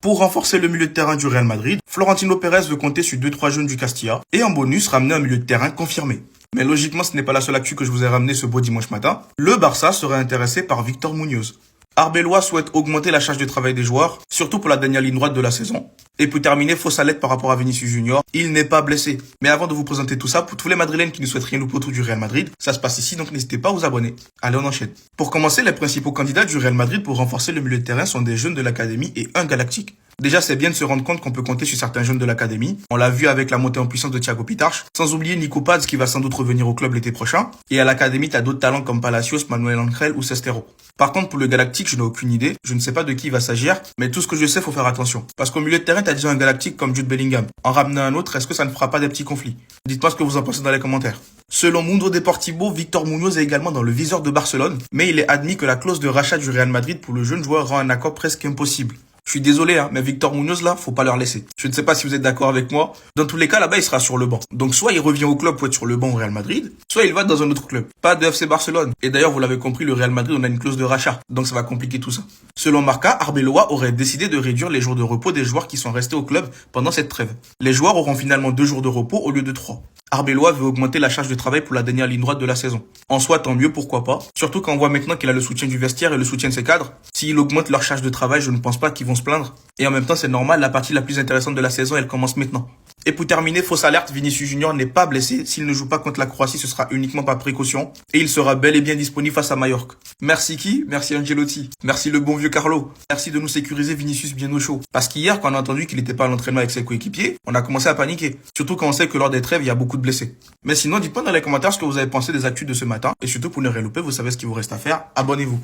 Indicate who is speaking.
Speaker 1: Pour renforcer le milieu de terrain du Real Madrid, Florentino Pérez veut compter sur 2-3 jeunes du Castilla et en bonus ramener un milieu de terrain confirmé. Mais logiquement, ce n'est pas la seule actu que je vous ai ramené ce beau dimanche matin. Le Barça serait intéressé par Victor Munoz. Arbeloa souhaite augmenter la charge de travail des joueurs, surtout pour la dernière ligne droite de la saison. Et pour terminer, fausse alerte par rapport à Vinicius Junior, il n'est pas blessé. Mais avant de vous présenter tout ça, pour tous les Madrilènes qui ne souhaitent rien louper autour du Real Madrid, ça se passe ici, donc n'hésitez pas à vous abonner. Allez, on enchaîne. Pour commencer, les principaux candidats du Real Madrid pour renforcer le milieu de terrain sont des jeunes de l'académie et un galactique. Déjà, c'est bien de se rendre compte qu'on peut compter sur certains jeunes de l'académie. On l'a vu avec la montée en puissance de Thiago Pitarch, sans oublier Nico Paz qui va sans doute revenir au club l'été prochain. Et à l'académie, t'as d'autres talents comme Palacios, Manuel Ancrel ou Sestero. Par contre, pour le galactique, je n'ai aucune idée. Je ne sais pas de qui il va s'agir, mais tout ce que je sais, faut faire attention. Parce qu'au milieu de terrain, t'as déjà un galactique comme Jude Bellingham. En ramenant un autre, est-ce que ça ne fera pas des petits conflits? Dites-moi ce que vous en pensez dans les commentaires. Selon Mundo Deportivo, Victor Munoz est également dans le viseur de Barcelone, mais il est admis que la clause de rachat du Real Madrid pour le jeune joueur rend un accord presque impossible. Je suis désolé, mais Victor Munoz, là, faut pas leur laisser. Je ne sais pas si vous êtes d'accord avec moi. Dans tous les cas, là-bas, il sera sur le banc. Donc, soit il revient au club pour être sur le banc au Real Madrid, soit il va dans un autre club. Pas de FC Barcelone. Et d'ailleurs, vous l'avez compris, le Real Madrid, on a une clause de rachat. Donc, ça va compliquer tout ça. Selon Marca, Arbeloa aurait décidé de réduire les jours de repos des joueurs qui sont restés au club pendant cette trêve. Les joueurs auront finalement 2 jours de repos au lieu de 3. Arbeloa veut augmenter la charge de travail pour la dernière ligne droite de la saison. En soi, tant mieux, pourquoi pas. Surtout quand on voit maintenant qu'il a le soutien du vestiaire et le soutien de ses cadres. S'il augmente leur charge de travail, je ne pense pas qu'ils vont se plaindre. Et en même temps, c'est normal, la partie la plus intéressante de la saison, elle commence maintenant. Et pour terminer, fausse alerte, Vinicius Junior n'est pas blessé. S'il ne joue pas contre la Croatie, ce sera uniquement par précaution. Et il sera bel et bien disponible face à Majorque. Merci qui? Merci Ancelotti. Merci le bon vieux Carlo. Merci de nous sécuriser Vinicius bien au chaud. Parce qu'hier, quand on a entendu qu'il n'était pas à l'entraînement avec ses coéquipiers, on a commencé à paniquer. Surtout quand on sait que lors des trêves, il y a beaucoup de blessés. Mais sinon, dites-moi dans les commentaires ce que vous avez pensé des actus de ce matin. Et surtout, pour ne rien louper, vous savez ce qu'il vous reste à faire. Abonnez-vous.